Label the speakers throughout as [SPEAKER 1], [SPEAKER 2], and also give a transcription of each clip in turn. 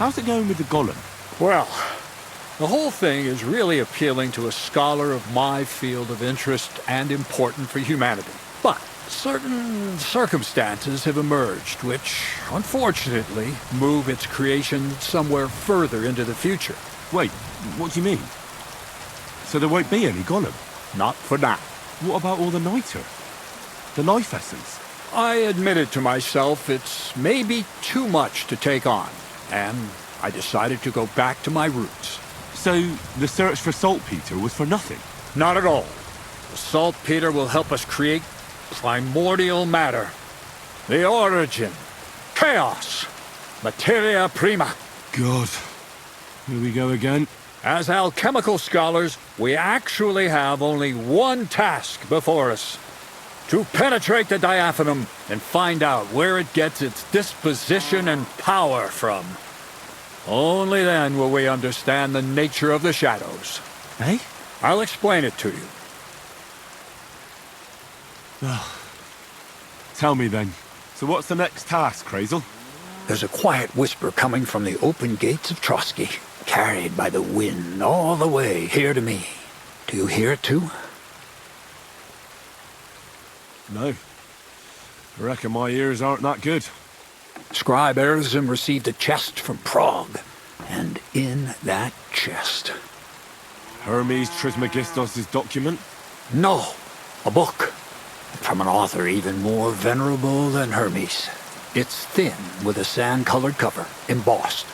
[SPEAKER 1] How's it going with the golem?
[SPEAKER 2] Well, the whole thing is really appealing to a scholar of my field of interest and important for humanity. But certain circumstances have emerged which, unfortunately, move its creation somewhere further into the future.
[SPEAKER 1] Wait, what do you mean? So there won't be any golem?
[SPEAKER 2] Not for now.
[SPEAKER 1] What about all the niter? The life essence?
[SPEAKER 2] I admitted to myself it's maybe too much to take on, and I decided to go back to my roots.
[SPEAKER 1] So the search for saltpeter was for nothing?
[SPEAKER 2] Not at all. The saltpeter will help us create primordial matter. The origin. Chaos. Materia prima.
[SPEAKER 1] God. Here we go again.
[SPEAKER 2] As alchemical scholars, we actually have only one task before us. To penetrate the diaphanum and find out where it gets its disposition and power from. Only then will we understand the nature of the shadows.
[SPEAKER 1] Eh?
[SPEAKER 2] I'll explain it to you.
[SPEAKER 1] Tell me then. So what's the next task, Krazel?
[SPEAKER 2] There's a quiet whisper coming from the open gates of Trotsky, carried by the wind all the way here to me. Do you hear it too?
[SPEAKER 1] No. I reckon my ears aren't that good.
[SPEAKER 2] Scribe Erzim received a chest from Prague, and in that chest...
[SPEAKER 1] Hermes Trismegistos' document?
[SPEAKER 2] No, a book. From an author even more venerable than Hermes. It's thin, with a sand-colored cover, embossed.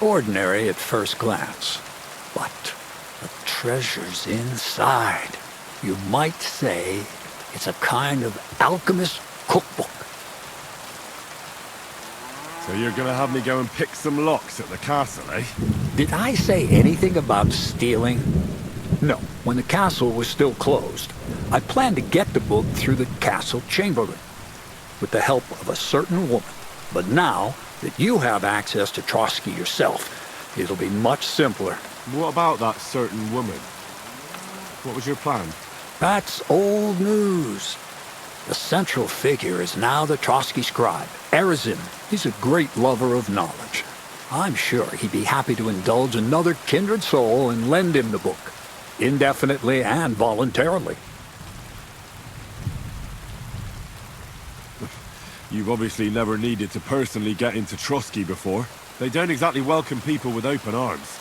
[SPEAKER 2] Ordinary at first glance. But the treasure's inside. You might say it's a kind of alchemist cookbook.
[SPEAKER 1] So you're gonna have me go and pick some locks at the castle, eh?
[SPEAKER 2] Did I say anything about stealing? No, when the castle was still closed, I planned to get the book through the castle chamberlain, with the help of a certain woman. But now that you have access to Trotsky yourself, it'll be much simpler.
[SPEAKER 1] What about that certain woman? What was your plan?
[SPEAKER 2] That's old news. The central figure is now the Trotsky scribe, Erzim. He's a great lover of knowledge. I'm sure he'd be happy to indulge another kindred soul and lend him the book, indefinitely and voluntarily.
[SPEAKER 1] You've obviously never needed to personally get into Trotsky before. They don't exactly welcome people with open arms.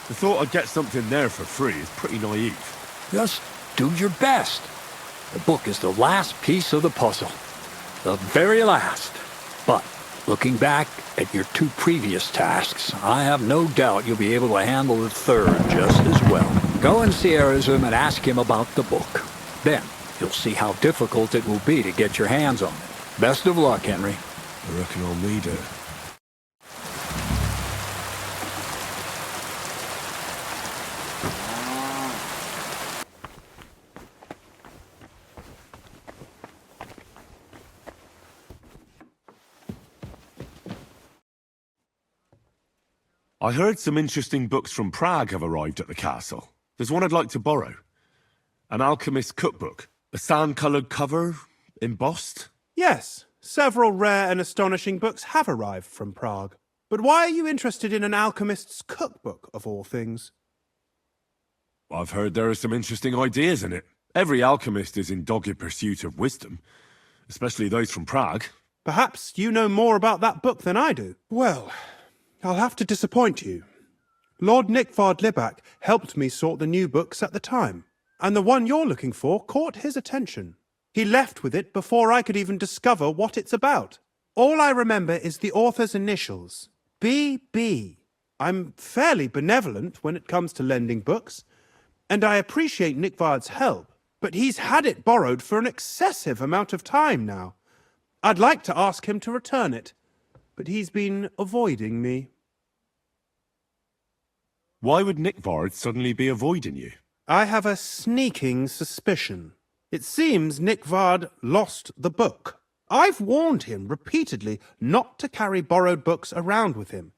[SPEAKER 1] The thought I'd get something there for free is pretty naive.
[SPEAKER 2] Just do your best. The book is the last piece of the puzzle. The very last. But, looking back at your two previous tasks, I have no doubt you'll be able to handle the third just as well. Go and see Erzim and ask him about the book. Then, you'll see how difficult it will be to get your hands on it. Best of luck, Henry.
[SPEAKER 1] I reckon I'll need it. I heard some interesting books from Prague have arrived at the castle. There's one I'd like to borrow. An alchemist's cookbook. A sand-coloured cover, embossed.
[SPEAKER 3] Yes, several rare and astonishing books have arrived from Prague. But why are you interested in an alchemist's cookbook, of all things?
[SPEAKER 1] I've heard there are some interesting ideas in it. Every alchemist is in dogged pursuit of wisdom, especially those from Prague.
[SPEAKER 3] Perhaps you know more about that book than I do. Well, I'll have to disappoint you. Lord Nickvard Libak helped me sort the new books at the time, and the one you're looking for caught his attention. He left with it before I could even discover what it's about. All I remember is the author's initials, B.B. I'm fairly benevolent when it comes to lending books, and I appreciate Nickvard's help, but he's had it borrowed for an excessive amount of time now. I'd like to ask him to return it, but he's been avoiding me.
[SPEAKER 1] Why would Nickvard suddenly be avoiding you?
[SPEAKER 3] I have a sneaking suspicion. It seems Nickvard lost the book. I've warned him repeatedly not to carry borrowed books around with him,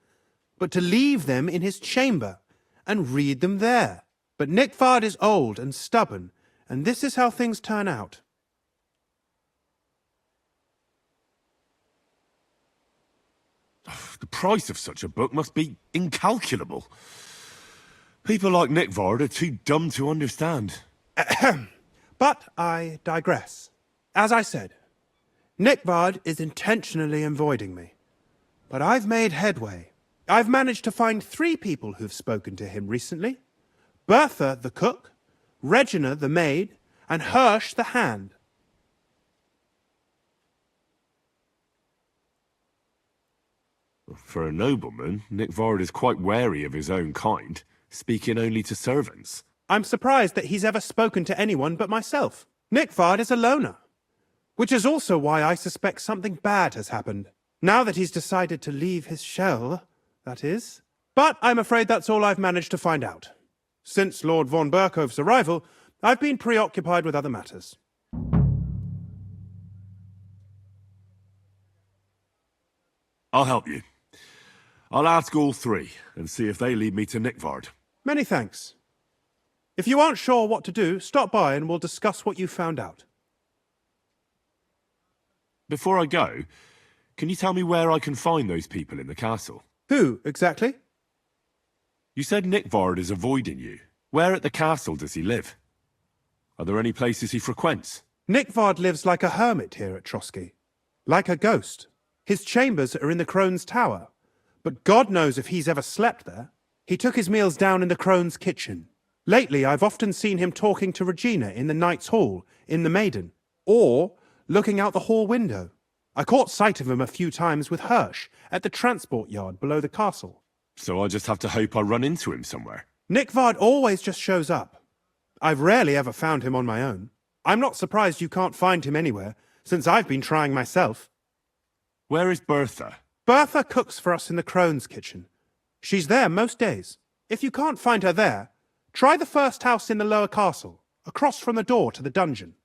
[SPEAKER 3] but to leave them in his chamber and read them there. But Nickvard is old and stubborn, and this is how things turn out.
[SPEAKER 1] The price of such a book must be incalculable. People like Nick Vard are too dumb to understand.
[SPEAKER 3] But I digress. As I said, Nick Vard is intentionally avoiding me. But I've made headway. I've managed to find 3 people who've spoken to him recently. Bertha, the cook, Regina, the maid, and Hirsch, the hand.
[SPEAKER 1] For a nobleman, Nick Vard is quite wary of his own kind, speaking only to servants.
[SPEAKER 3] I'm surprised that he's ever spoken to anyone but myself. Nick Vard is a loner, which is also why I suspect something bad has happened. Now that he's decided to leave his shell, that is. But I'm afraid that's all I've managed to find out. Since Lord von Berkhove's arrival, I've been preoccupied with other matters.
[SPEAKER 1] I'll help you. I'll ask all 3 and see if they lead me to Nick Vard.
[SPEAKER 3] Many thanks. If you aren't sure what to do, stop by and we'll discuss what you found out.
[SPEAKER 1] Before I go, can you tell me where I can find those people in the castle?
[SPEAKER 3] Who, exactly?
[SPEAKER 1] You said Nick Vard is avoiding you. Where at the castle does he live? Are there any places he frequents?
[SPEAKER 3] Nick Vard lives like a hermit here at Trotsky. Like a ghost. His chambers are in the Crone's Tower. But God knows if he's ever slept there. He took his meals down in the Crone's kitchen. Lately, I've often seen him talking to Regina in the Knight's Hall, in the Maiden, or looking out the hall window. I caught sight of him a few times with Hirsch at the transport yard below the castle.
[SPEAKER 1] So I just have to hope I run into him somewhere.
[SPEAKER 3] Nick Vard always just shows up. I've rarely ever found him on my own. I'm not surprised you can't find him anywhere, since I've been trying myself.
[SPEAKER 1] Where is Bertha?
[SPEAKER 3] Bertha cooks for us in the Crone's kitchen. She's there most days. If you can't find her there, try the first house in the lower castle, across from the door to the dungeon.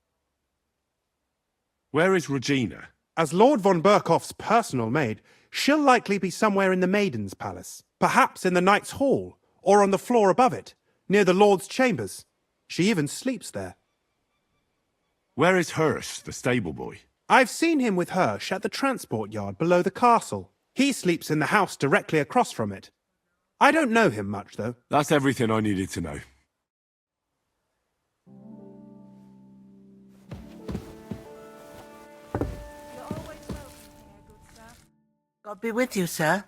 [SPEAKER 1] Where is Regina?
[SPEAKER 3] As Lord von Berkhoff's personal maid, she'll likely be somewhere in the Maiden's Palace, perhaps in the Knight's Hall, or on the floor above it, near the Lord's chambers. She even sleeps there.
[SPEAKER 1] Where is Hirsch, the stable boy?
[SPEAKER 3] I've seen him with Hirsch at the transport yard below the castle. He sleeps in the house directly across from it. I don't know him much, though.
[SPEAKER 1] That's everything I needed to know.
[SPEAKER 4] God be with you, sir.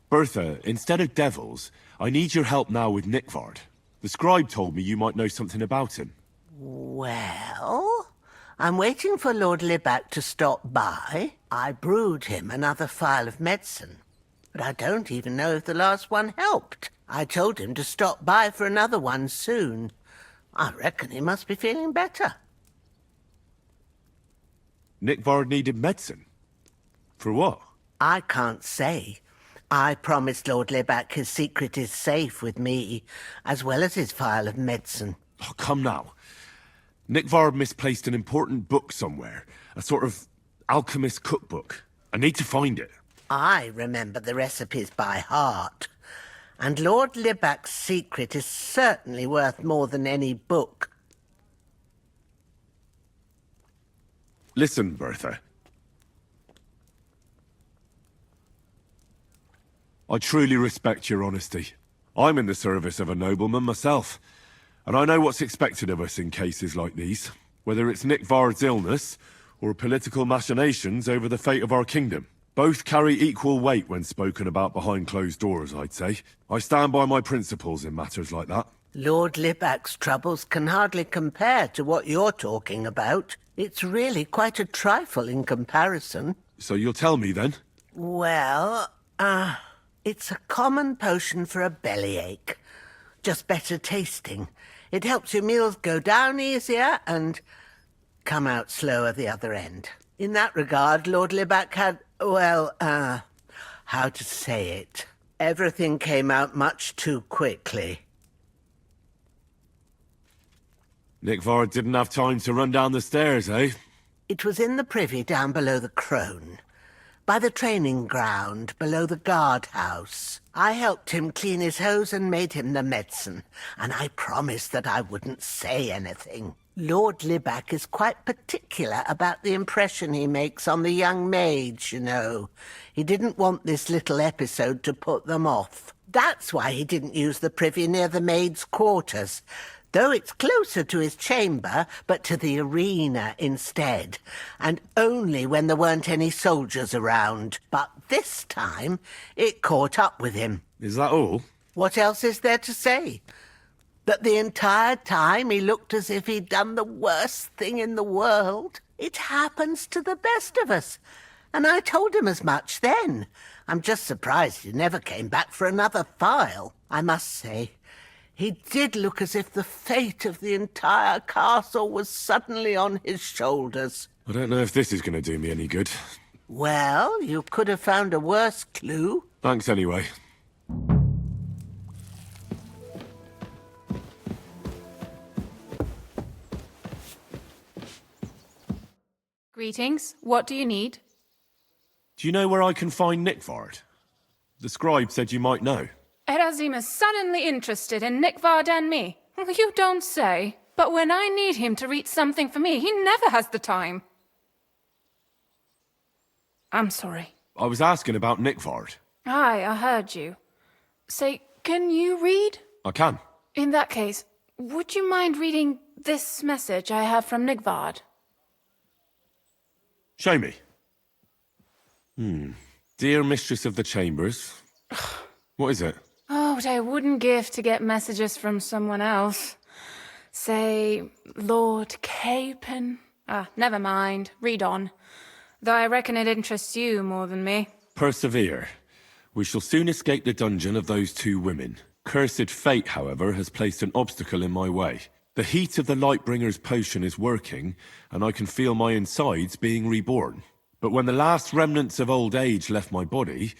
[SPEAKER 1] Bertha, instead of devils, I need your help now with Nick Vard. The scribe told me you might know something about him.
[SPEAKER 4] Well, I'm waiting for Lord Libac to stop by. I brewed him another phial of medicine, but I don't even know if the last one helped. I told him to stop by for another one soon. I reckon he must be feeling better.
[SPEAKER 1] Nick Vard needed medicine? For what?
[SPEAKER 4] I can't say. I promised Lord Libac his secret is safe with me, as well as his phial of medicine.
[SPEAKER 1] Oh, come now. Nick Vard misplaced an important book somewhere. A sort of alchemist cookbook. I need to find it.
[SPEAKER 4] I remember the recipes by heart. And Lord Libac's secret is certainly worth more than any book.
[SPEAKER 1] Listen, Bertha. I truly respect your honesty. I'm in the service of a nobleman myself, and I know what's expected of us in cases like these, whether it's Nick Vard's illness or political machinations over the fate of our kingdom. Both carry equal weight when spoken about behind closed doors, I'd say. I stand by my principles in matters like that.
[SPEAKER 4] Lord Libac's troubles can hardly compare to what you're talking about. It's really quite a trifle in comparison.
[SPEAKER 1] So you'll tell me then?
[SPEAKER 4] Well, it's a common potion for a bellyache. Just better tasting. It helps your meals go down easier and come out slower the other end. In that regard, Lord Libac had, well, how to say it? Everything came out much too quickly.
[SPEAKER 1] Nick Vard didn't have time to run down the stairs, eh?
[SPEAKER 4] It was in the privy down below the Crone, by the training ground below the guardhouse. I helped him clean his hose and made him the medicine, and I promised that I wouldn't say anything. Lord Libac is quite particular about the impression he makes on the young maids, you know. He didn't want this little episode to put them off. That's why he didn't use the privy near the maids' quarters, though it's closer to his chamber, but to the arena instead, and only when there weren't any soldiers around. But this time, it caught up with him.
[SPEAKER 1] Is that all?
[SPEAKER 4] What else is there to say? That the entire time he looked as if he'd done the worst thing in the world. It happens to the best of us. And I told him as much then. I'm just surprised he never came back for another file. I must say, he did look as if the fate of the entire castle was suddenly on his shoulders.
[SPEAKER 1] I don't know if this is going to do me any good.
[SPEAKER 4] Well, you could have found a worse clue.
[SPEAKER 1] Thanks anyway.
[SPEAKER 5] Greetings. What do you need?
[SPEAKER 1] Do you know where I can find Nickvard? The scribe said you might know.
[SPEAKER 5] Erazim is suddenly interested in Nickvard and me. You don't say. But when I need him to read something for me, he never has the time. I'm sorry.
[SPEAKER 1] I was asking about Nickvard.
[SPEAKER 5] Aye, I heard you. Say, can you read?
[SPEAKER 1] I can.
[SPEAKER 5] In that case, would you mind reading this message I have from Nickvard?
[SPEAKER 1] Show me. Dear Mistress of the Chambers. What is it?
[SPEAKER 5] Oh, what I wouldn't give to get messages from someone else. Say, Lord Capon. Never mind. Read on. Though I reckon it interests you more than me.
[SPEAKER 1] Persevere. We shall soon escape the dungeon of those two women. Cursed fate, however, has placed an obstacle in my way. The heat of the Lightbringer's potion is working, and I can feel my insides being reborn. But when the last remnants of old age left my body,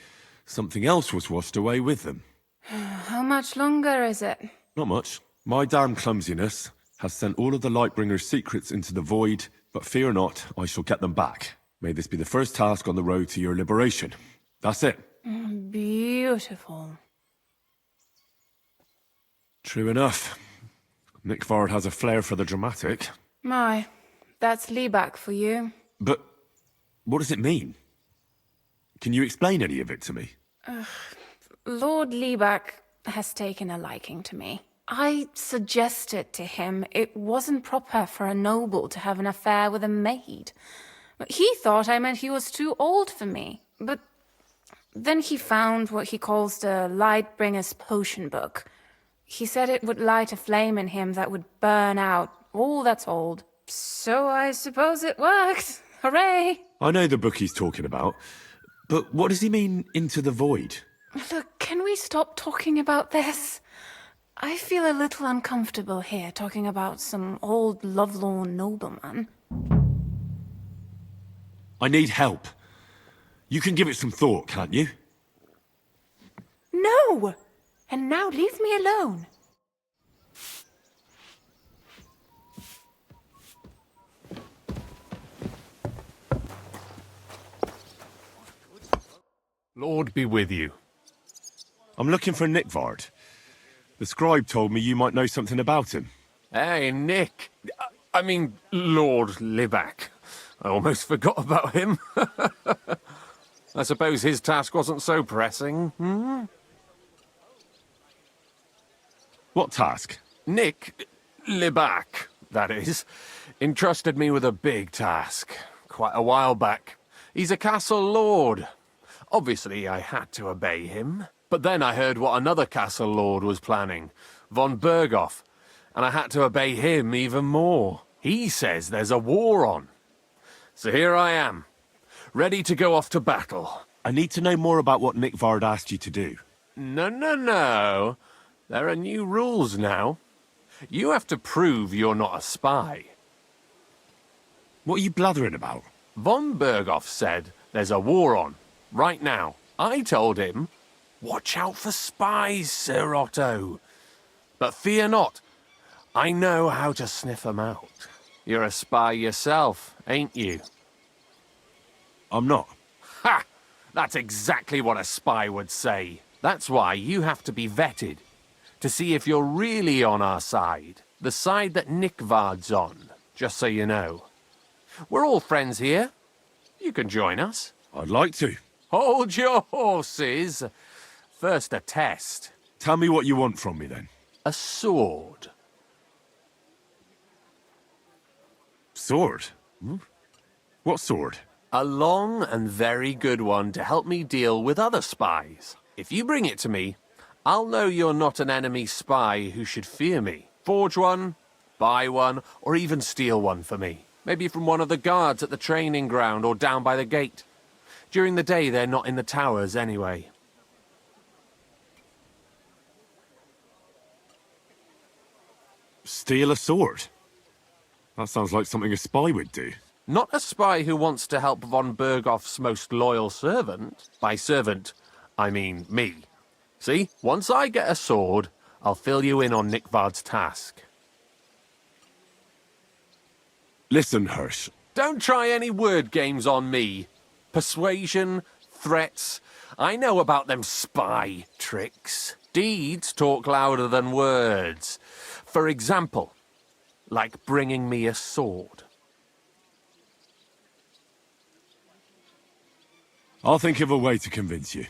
[SPEAKER 1] something else was washed away with them.
[SPEAKER 5] How much longer is it?
[SPEAKER 1] Not much. My damn clumsiness has sent all of the Lightbringer's secrets into the void, but fear not, I shall get them back. May this be the first task on the road to your liberation. That's it.
[SPEAKER 5] Beautiful.
[SPEAKER 1] True enough. Nickvard has a flair for the dramatic.
[SPEAKER 5] My, that's Libac for you.
[SPEAKER 1] But what does it mean? Can you explain any of it to me?
[SPEAKER 5] Lord Libac has taken a liking to me. I suggested to him it wasn't proper for a noble to have an affair with a maid. He thought I meant he was too old for me. But then he found what he calls the Lightbringer's potion book. He said it would light a flame in him that would burn out all that's old. So I suppose it worked. Hooray!
[SPEAKER 1] I know the book he's talking about, but what does he mean, into the void?
[SPEAKER 5] Look, can we stop talking about this? I feel a little uncomfortable here talking about some old lovelorn nobleman.
[SPEAKER 1] I need help. You can give it some thought, can't you?
[SPEAKER 5] No! And now leave me alone.
[SPEAKER 6] Lord be with you.
[SPEAKER 1] I'm looking for Nickvard. The scribe told me you might know something about him.
[SPEAKER 6] Hey, Nick. I mean, Lord Libac. I almost forgot about him. I suppose his task wasn't so pressing, hmm?
[SPEAKER 1] What task?
[SPEAKER 6] Nick Libac, that is, entrusted me with a big task quite a while back. He's a castle lord. Obviously, I had to obey him. But then I heard what another castle lord was planning, von Berghoff, and I had to obey him even more. He says there's a war on. So here I am, ready to go off to battle.
[SPEAKER 1] I need to know more about what Nickvard asked you to do.
[SPEAKER 6] No. There are new rules now. You have to prove you're not a spy.
[SPEAKER 1] What are you blathering about?
[SPEAKER 6] Von Berghoff said there's a war on, right now. I told him, watch out for spies, Sir Otto. But fear not, I know how to sniff them out. You're a spy yourself, ain't you?
[SPEAKER 1] I'm not.
[SPEAKER 6] Ha! That's exactly what a spy would say. That's why you have to be vetted, to see if you're really on our side. The side that Nickvard's on, just so you know. We're all friends here. You can join us.
[SPEAKER 1] I'd like to.
[SPEAKER 6] Hold your horses. First a test.
[SPEAKER 1] Tell me what you want from me, then.
[SPEAKER 6] A sword.
[SPEAKER 1] Sword? Hmm? What sword?
[SPEAKER 6] A long and very good one to help me deal with other spies. If you bring it to me, I'll know you're not an enemy spy who should fear me. Forge one, buy one, or even steal one for me. Maybe from one of the guards at the training ground or down by the gate. During the day, they're not in the towers anyway.
[SPEAKER 1] Steal a sword? That sounds like something a spy would do.
[SPEAKER 6] Not a spy who wants to help von Berghoff's most loyal servant. By servant, I mean me. See, once I get a sword, I'll fill you in on Nickvard's task.
[SPEAKER 1] Listen, Hirsch.
[SPEAKER 6] Don't try any word games on me. Persuasion, threats, I know about them spy tricks. Deeds talk louder than words. For example, like bringing me a sword.
[SPEAKER 1] I'll think of a way to convince you.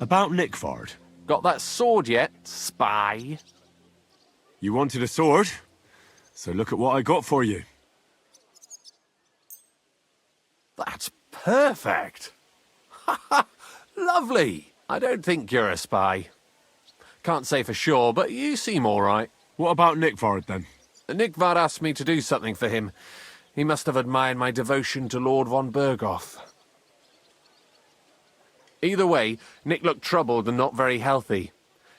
[SPEAKER 1] About Nickvard.
[SPEAKER 6] Got that sword yet, spy?
[SPEAKER 1] You wanted a sword? So look at what I got for you.
[SPEAKER 6] That's perfect. Lovely. I don't think you're a spy. Can't say for sure, but you seem all right.
[SPEAKER 1] What about Nickvard, then?
[SPEAKER 6] Nickvard asked me to do something for him. He must have admired my devotion to Lord von Berghoff. Either way, Nick looked troubled and not very healthy.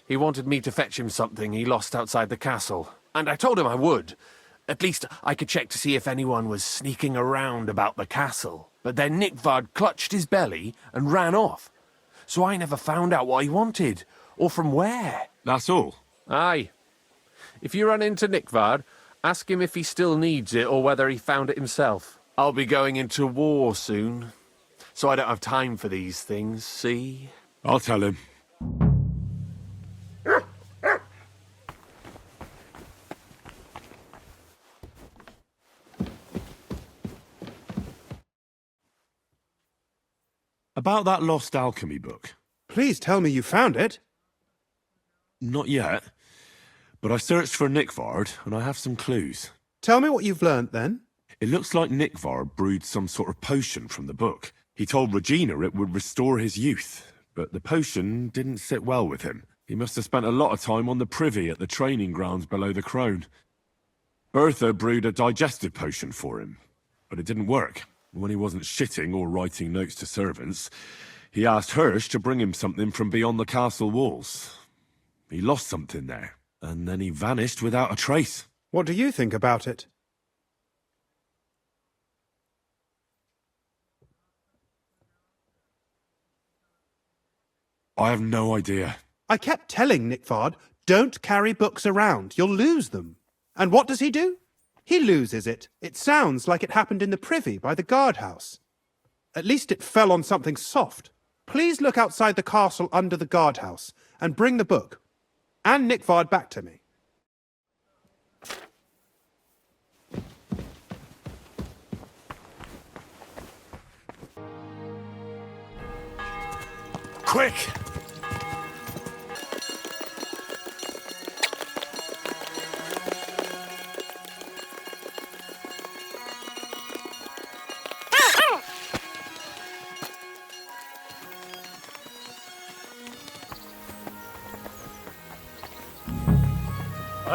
[SPEAKER 6] He wanted me to fetch him something he lost outside the castle. And I told him I would. At least I could check to see if anyone was sneaking around about the castle. But then Nickvard clutched his belly and ran off. So I never found out what he wanted, or from where.
[SPEAKER 1] That's all?
[SPEAKER 6] Aye. If you run into Nickvard, ask him if he still needs it or whether he found it himself. I'll be going into war soon. So I don't have time for these things, see?
[SPEAKER 1] I'll tell him. About that lost alchemy book.
[SPEAKER 3] Please tell me you found it.
[SPEAKER 1] Not yet. But I searched for Nickvard, and I have some clues.
[SPEAKER 3] Tell me what you've learnt, then.
[SPEAKER 1] It looks like Nickvard brewed some sort of potion from the book. He told Regina it would restore his youth, but the potion didn't sit well with him. He must have spent a lot of time on the privy at the training grounds below the Crone. Bertha brewed a digestive potion for him, but it didn't work. When he wasn't shitting or writing notes to servants, he asked Hirsch to bring him something from beyond the castle walls. He lost something there, and then he vanished without a trace.
[SPEAKER 3] What do you think about it?
[SPEAKER 1] I have no idea.
[SPEAKER 3] I kept telling Nickvard, don't carry books around, you'll lose them. And what does he do? He loses it. It sounds like it happened in the privy by the guardhouse. At least it fell on something soft. Please look outside the castle under the guardhouse and bring the book and Nickvard back to me.
[SPEAKER 1] Quick!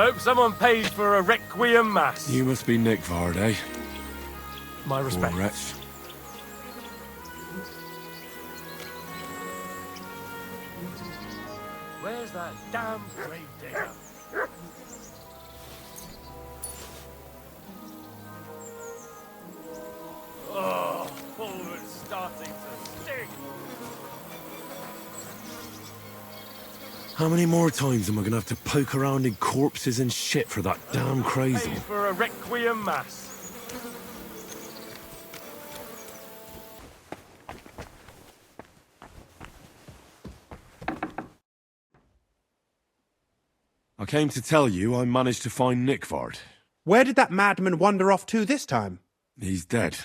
[SPEAKER 7] I hope someone paid for a requiem mass.
[SPEAKER 1] You must be Nickvard, eh?
[SPEAKER 7] My
[SPEAKER 1] Poor
[SPEAKER 7] respects.
[SPEAKER 1] wretch.
[SPEAKER 7] Where's that damn grave digger? Oh, all it's starting to sting.
[SPEAKER 1] How many more times am I gonna have to poke around in corpses and shit for that damn crazy?
[SPEAKER 7] Paid for a requiem mass.
[SPEAKER 1] I came to tell you I managed to find Nickvard.
[SPEAKER 3] Where did that madman wander off to this time?
[SPEAKER 1] He's dead.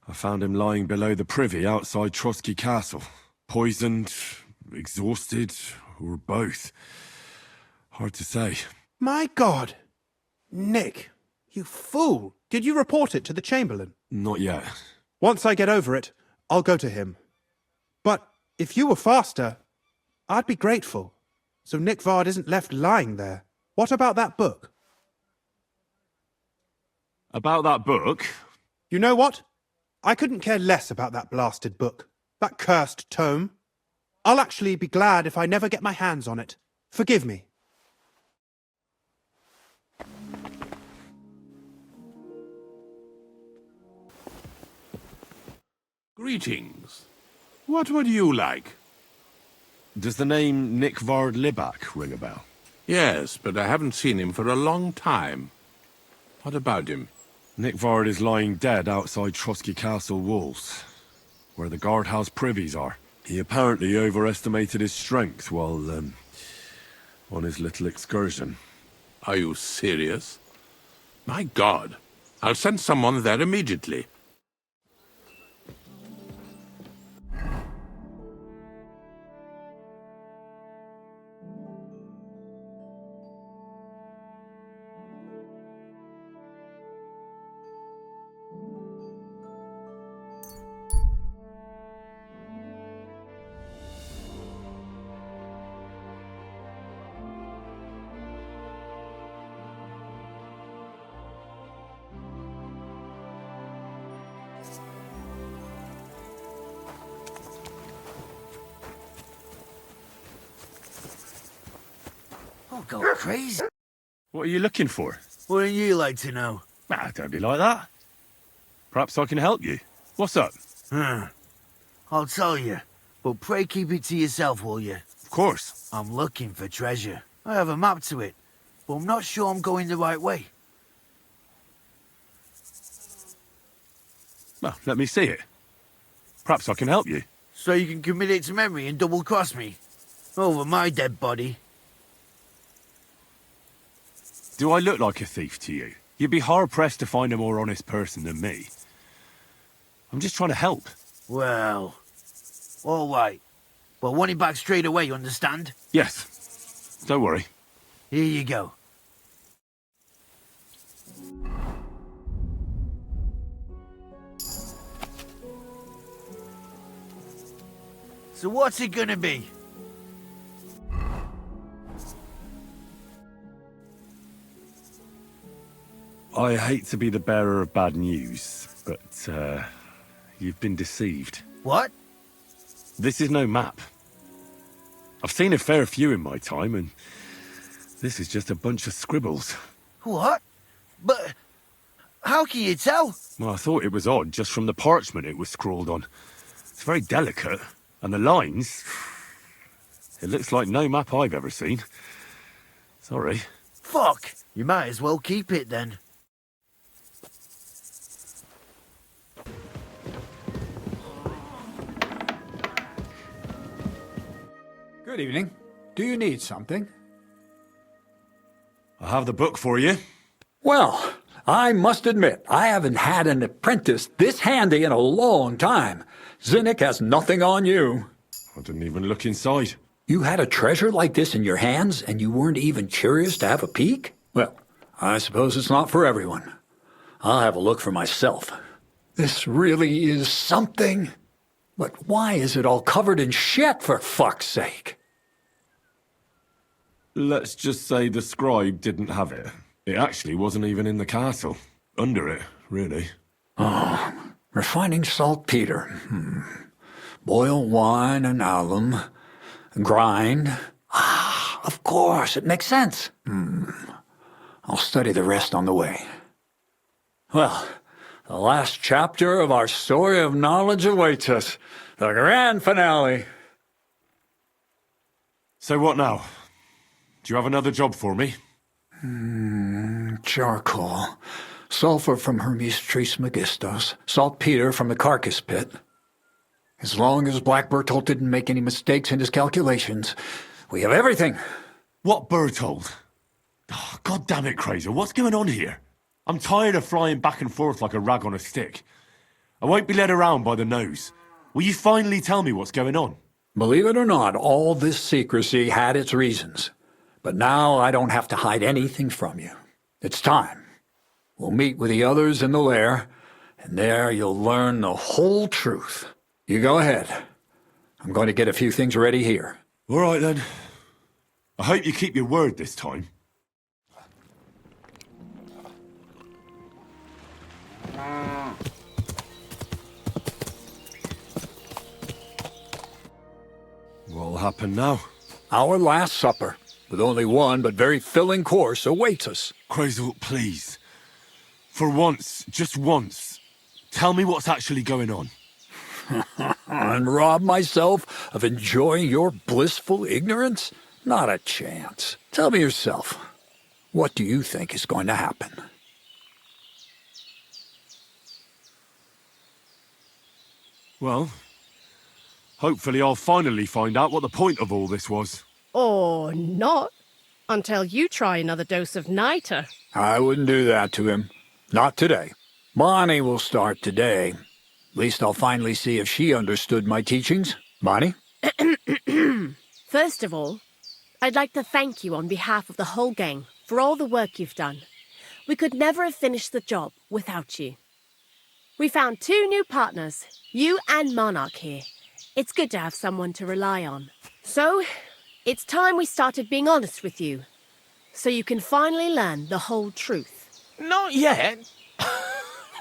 [SPEAKER 1] I found him lying below the privy outside Trotsky Castle. Poisoned, exhausted, or both. Hard to say.
[SPEAKER 3] My God! Nick, you fool! Did you report it to the Chamberlain?
[SPEAKER 1] Not yet.
[SPEAKER 3] Once I get over it, I'll go to him. But if you were faster, I'd be grateful. So Nickvard isn't left lying there. What about that book?
[SPEAKER 1] About that book?
[SPEAKER 3] You know what? I couldn't care less about that blasted book. That cursed tome. I'll actually be glad if I never get my hands on it. Forgive me.
[SPEAKER 8] Greetings. What would you like?
[SPEAKER 1] Does the name Nickvard Libak ring a bell?
[SPEAKER 8] Yes, but I haven't seen him for a long time. What about him?
[SPEAKER 1] Nickvard is lying dead outside Trotsky Castle walls, where the guardhouse privies are. He apparently overestimated his strength while, on his little excursion.
[SPEAKER 8] Are you serious? My God. I'll send someone there immediately.
[SPEAKER 9] I'll go crazy.
[SPEAKER 1] What are you looking for?
[SPEAKER 9] Wouldn't you like to know?
[SPEAKER 1] Ah, don't be like that. Perhaps I can help you. What's up?
[SPEAKER 9] I'll tell you, but pray keep it to yourself, will you?
[SPEAKER 1] Of course.
[SPEAKER 9] I'm looking for treasure. I have a map to it, but I'm not sure I'm going the right way.
[SPEAKER 1] Well, let me see it. Perhaps I can help you.
[SPEAKER 9] So you can commit it to memory and double-cross me? Over my dead body.
[SPEAKER 1] Do I look like a thief to you? You'd be hard-pressed to find a more honest person than me. I'm just trying to help.
[SPEAKER 9] Well, all right. But want it back straight away, understand?
[SPEAKER 1] Yes. Don't worry.
[SPEAKER 9] Here you go. So what's it gonna be?
[SPEAKER 1] I hate to be the bearer of bad news, but, you've been deceived.
[SPEAKER 9] What?
[SPEAKER 1] This is no map. I've seen a fair few in my time, and this is just a bunch of scribbles.
[SPEAKER 9] What? But how can you tell?
[SPEAKER 1] Well, I thought it was odd just from the parchment it was scrawled on. It's very delicate, and the lines... It looks like no map I've ever seen. Sorry.
[SPEAKER 9] Fuck! You might as well keep it then.
[SPEAKER 2] Good evening. Do you need something?
[SPEAKER 1] I have the book for you.
[SPEAKER 2] Well, I must admit, I haven't had an apprentice this handy in a long time. Zinnik has nothing on you.
[SPEAKER 1] I didn't even look inside.
[SPEAKER 2] You had a treasure like this in your hands, and you weren't even curious to have a peek? Well, I suppose it's not for everyone. I'll have a look for myself. This really is something. But why is it all covered in shit, for fuck's sake?
[SPEAKER 1] Let's just say the scribe didn't have it. It actually wasn't even in the castle. Under it, really.
[SPEAKER 2] Oh, refining saltpeter. Boil wine and alum. Grind. Ah, of course, it makes sense. I'll study the rest on the way. Well, the last chapter of our story of knowledge awaits us. The grand finale.
[SPEAKER 1] So what now? Do you have another job for me?
[SPEAKER 2] Charcoal. Sulfur from Hermes Trismegistos. Saltpeter from the carcass pit. As long as Black Bertolt didn't make any mistakes in his calculations, we have everything.
[SPEAKER 1] What Bertold? Oh, God damn it, Kraser, what's going on here? I'm tired of flying back and forth like a rag on a stick. I won't be led around by the nose. Will you finally tell me what's going on?
[SPEAKER 2] Believe it or not, all this secrecy had its reasons. But now I don't have to hide anything from you. It's time. We'll meet with the others in the lair, and there you'll learn the whole truth. You go ahead. I'm going to get a few things ready here.
[SPEAKER 1] All right, then. I hope you keep your word this time. What'll happen now?
[SPEAKER 2] Our last supper, with only one but very filling course, awaits us.
[SPEAKER 1] Krazel, please. For once, just once, tell me what's actually going on.
[SPEAKER 2] And rob myself of enjoying your blissful ignorance? Not a chance. Tell me yourself, what do you think is going to happen?
[SPEAKER 1] Well, hopefully I'll finally find out what the point of all this was.
[SPEAKER 10] Or not, until you try another dose of niter.
[SPEAKER 2] I wouldn't do that to him. Not today. Bonnie will start today. At least I'll finally see if she understood my teachings. Bonnie?
[SPEAKER 10] First of all, I'd like to thank you on behalf of the whole gang for all the work you've done. We could never have finished the job without you. We found 2 new partners, you and Monarch here. It's good to have someone to rely on. So, it's time we started being honest with you, so you can finally learn the whole truth.
[SPEAKER 11] Not yet.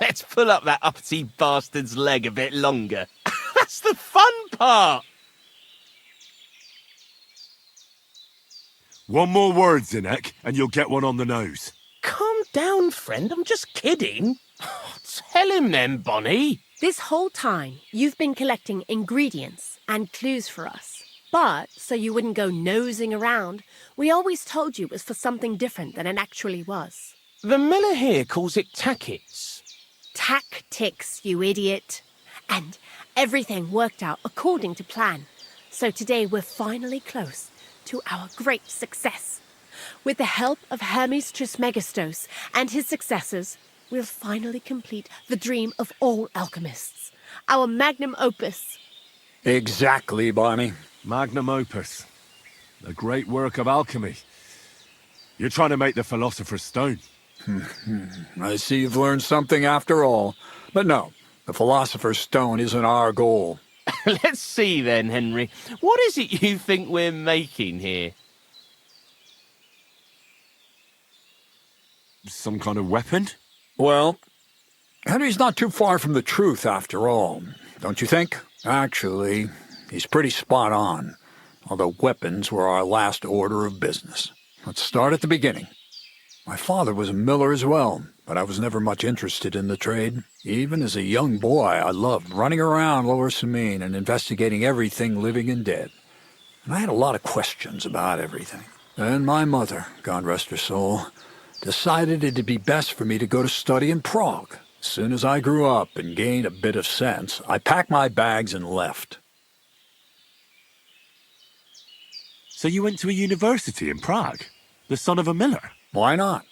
[SPEAKER 11] Let's pull up that uppity bastard's leg a bit longer. That's the fun part.
[SPEAKER 1] One more word, Zinek, and you'll get one on the nose.
[SPEAKER 11] Calm down, friend. I'm just kidding. Tell him then, Bonnie.
[SPEAKER 10] This whole time, you've been collecting ingredients and clues for us. But, so you wouldn't go nosing around, we always told you it was for something different than it actually was.
[SPEAKER 11] The miller here calls it tackets.
[SPEAKER 10] Tactics, you idiot. And everything worked out according to plan. So today we're finally close to our great success. With the help of Hermes Trismegistos and his successors, we'll finally complete the dream of all alchemists. Our magnum opus.
[SPEAKER 2] Exactly, Bonnie.
[SPEAKER 1] Magnum opus. A great work of alchemy. You're trying to make the Philosopher's Stone.
[SPEAKER 2] I see you've learned something after all. But no, the Philosopher's Stone isn't our goal.
[SPEAKER 11] Let's see then, Henry. What is it you think we're making here?
[SPEAKER 1] Some kind of weapon?
[SPEAKER 2] Well, Henry's not too far from the truth after all, don't you think? Actually, he's pretty spot on, although weapons were our last order of business. Let's start at the beginning. My father was a miller as well, but I was never much interested in the trade. Even as a young boy, I loved running around Lower Samine and investigating everything living and dead. And I had a lot of questions about everything. Then my mother, God rest her soul, decided it'd be best for me to go to study in Prague. As soon as I grew up and gained a bit of sense, I packed my bags and left.
[SPEAKER 1] So you went to a university in Prague? The son of a miller?
[SPEAKER 2] Why not?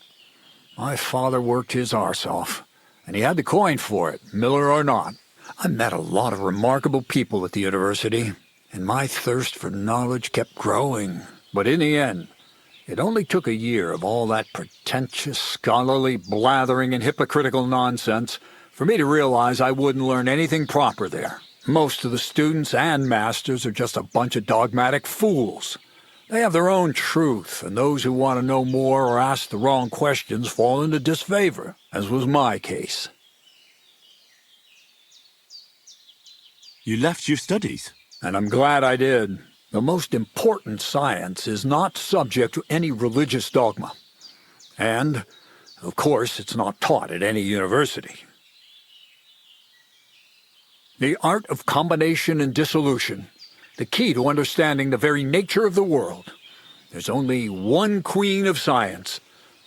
[SPEAKER 2] My father worked his arse off, and he had the coin for it, miller or not. I met a lot of remarkable people at the university, and my thirst for knowledge kept growing. But in the end, it only took a year of all that pretentious, scholarly blathering and hypocritical nonsense for me to realize I wouldn't learn anything proper there. Most of the students and masters are just a bunch of dogmatic fools. They have their own truth, and those who want to know more or ask the wrong questions fall into disfavor, as was my case.
[SPEAKER 1] You left your studies?
[SPEAKER 2] And I'm glad I did. The most important science is not subject to any religious dogma. And, of course, it's not taught at any university. The art of combination and dissolution, the key to understanding the very nature of the world. There's only one queen of science,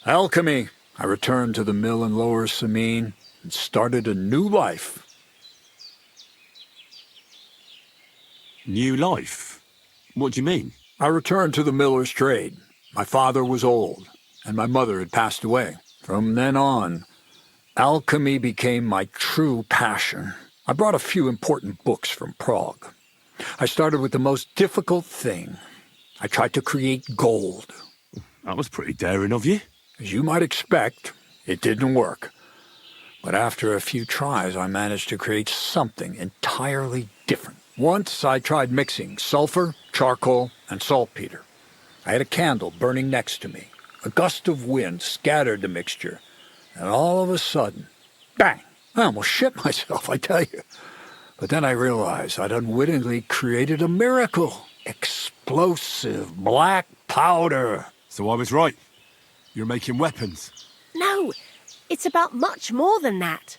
[SPEAKER 2] alchemy. I returned to the mill in Lower Samine and started a new life.
[SPEAKER 1] New life? What do you mean?
[SPEAKER 2] I returned to the miller's trade. My father was old, and my mother had passed away. From then on, alchemy became my true passion. I brought a few important books from Prague. I started with the most difficult thing. I tried to create gold.
[SPEAKER 1] That was pretty daring of you.
[SPEAKER 2] As you might expect, it didn't work. But after a few tries, I managed to create something entirely different. Once I tried mixing sulfur, charcoal, and saltpeter. I had a candle burning next to me. A gust of wind scattered the mixture, and all of a sudden, bang! I almost shit myself, I tell you. But then I realized I'd unwittingly created a miracle. Explosive black powder.
[SPEAKER 1] So I was right. You're making weapons.
[SPEAKER 10] No, it's about much more than that.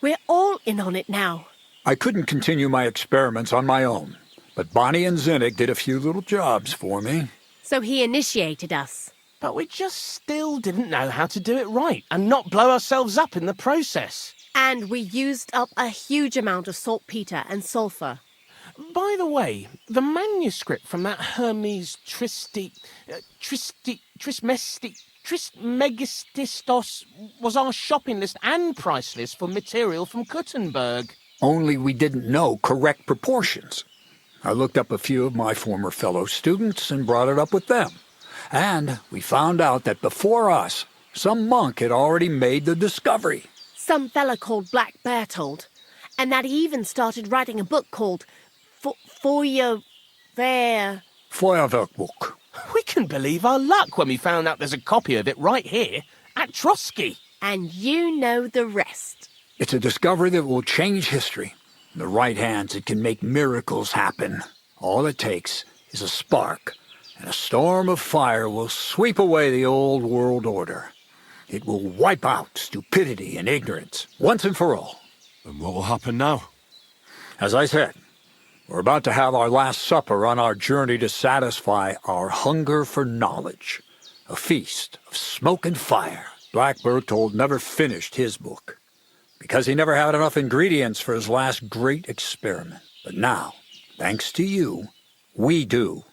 [SPEAKER 10] We're all in on it now.
[SPEAKER 2] I couldn't continue my experiments on my own, but Bonnie and Zinnik did a few little jobs for me.
[SPEAKER 10] So he initiated us.
[SPEAKER 11] But we just still didn't know how to do it right and not blow ourselves up in the process.
[SPEAKER 10] And we used up a huge amount of saltpeter and sulfur.
[SPEAKER 11] By the way, the manuscript from that Hermes Trismegistos was our shopping list and price list for material from Gutenberg.
[SPEAKER 2] Only we didn't know correct proportions. I looked up a few of my former fellow students and brought it up with them. And we found out that before us, some monk had already made the discovery.
[SPEAKER 10] Some fella called Black Bertold, and that he even started writing a book called
[SPEAKER 2] Feuerwerkbuch.
[SPEAKER 11] We can believe our luck when we found out there's a copy of it right here at Trotsky.
[SPEAKER 10] And you know the rest.
[SPEAKER 2] It's a discovery that will change history. In the right hands, it can make miracles happen. All it takes is a spark, and a storm of fire will sweep away the old world order. It will wipe out stupidity and ignorance, once and for all.
[SPEAKER 1] And what will happen now?
[SPEAKER 2] As I said, we're about to have our last supper on our journey to satisfy our hunger for knowledge. A feast of smoke and fire. Black Bertold never finished his book, because he never had enough ingredients for his last great experiment. But now, thanks to you, we do.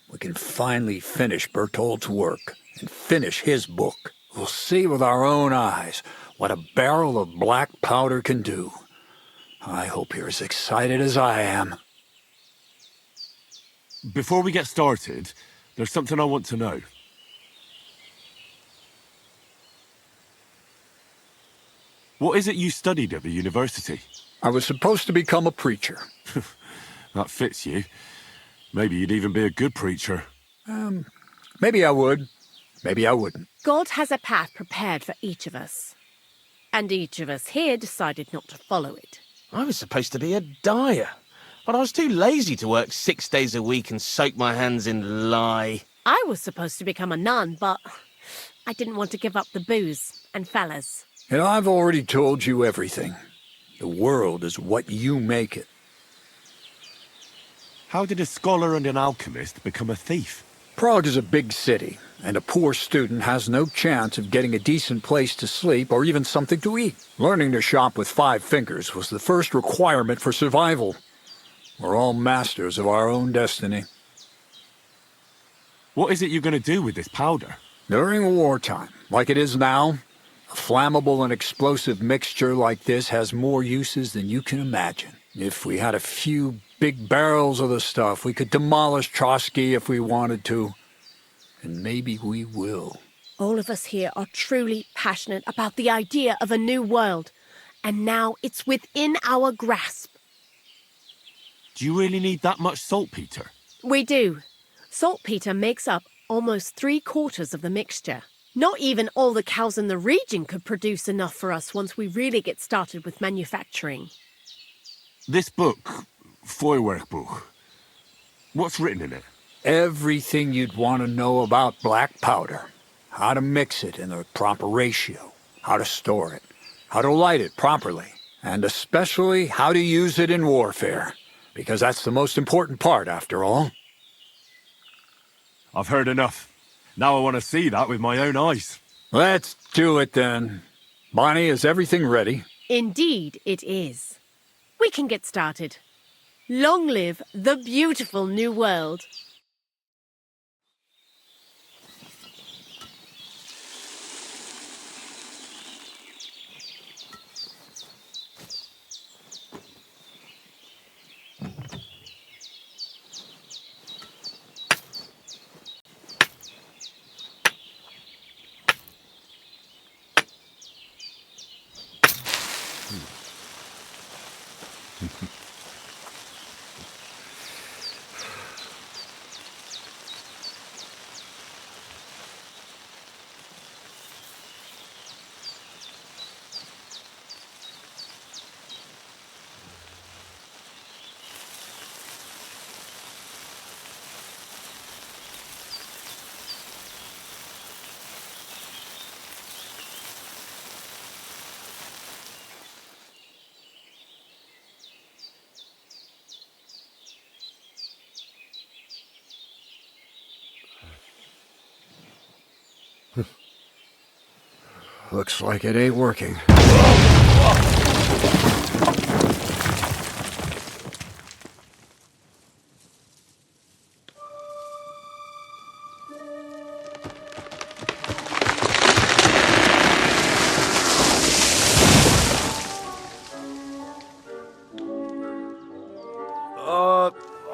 [SPEAKER 2] We can finally finish Bertold's work and finish his book. We'll see with our own eyes what a barrel of black powder can do. I hope you're as excited as I am.
[SPEAKER 1] Before we get started, there's something I want to know. What is it you studied at the university?
[SPEAKER 2] I was supposed to become a preacher.
[SPEAKER 1] That fits you. Maybe you'd even be a good preacher.
[SPEAKER 2] Maybe I would. Maybe I wouldn't.
[SPEAKER 10] God has a path prepared for each of us. And each of us here decided not to follow it.
[SPEAKER 11] I was supposed to be a dyer, but I was too lazy to work 6 days a week and soak my hands in lye.
[SPEAKER 10] I was supposed to become a nun, but I didn't want to give up the booze and fellas.
[SPEAKER 2] And I've already told you everything. The world is what you make it.
[SPEAKER 1] How did a scholar and an alchemist become a thief?
[SPEAKER 2] Prague is a big city, and a poor student has no chance of getting a decent place to sleep or even something to eat. Learning to shop with 5 fingers was the first requirement for survival. We're all masters of our own destiny.
[SPEAKER 1] What is it you're going to do with this powder?
[SPEAKER 2] During wartime, like it is now, a flammable and explosive mixture like this has more uses than you can imagine. If we had a few big barrels of the stuff, we could demolish Trotsky if we wanted to. And maybe we will.
[SPEAKER 10] All of us here are truly passionate about the idea of a new world. And now it's within our grasp.
[SPEAKER 1] Do you really need that much saltpeter?
[SPEAKER 10] We do. Saltpeter makes up almost 3/4 of the mixture. Not even all the cows in the region could produce enough for us once we really get started with manufacturing.
[SPEAKER 1] This book, Feuerwerkbuch, What's written in it?
[SPEAKER 2] Everything you'd want to know about black powder. How to mix it in the proper ratio. How to store it. How to light it properly. And especially how to use it in warfare. Because that's the most important part, after all.
[SPEAKER 1] I've heard enough. Now I want to see that with my own eyes.
[SPEAKER 2] Let's do it then. Bonnie, is everything ready?
[SPEAKER 10] Indeed, it is. We can get started. Long live the beautiful new world.
[SPEAKER 12] Looks like it ain't working.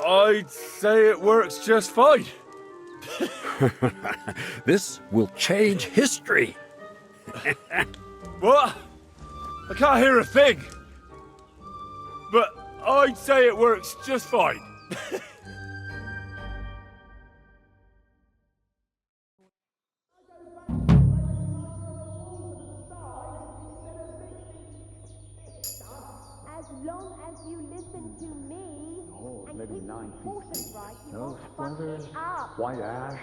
[SPEAKER 7] I'd say it works just fine.
[SPEAKER 12] This will change history.
[SPEAKER 7] What? I can't hear a thing. But I'd say it works just fine.
[SPEAKER 10] As long as you listen to me and keep the importance right, you won't fuck it up.
[SPEAKER 2] White ash.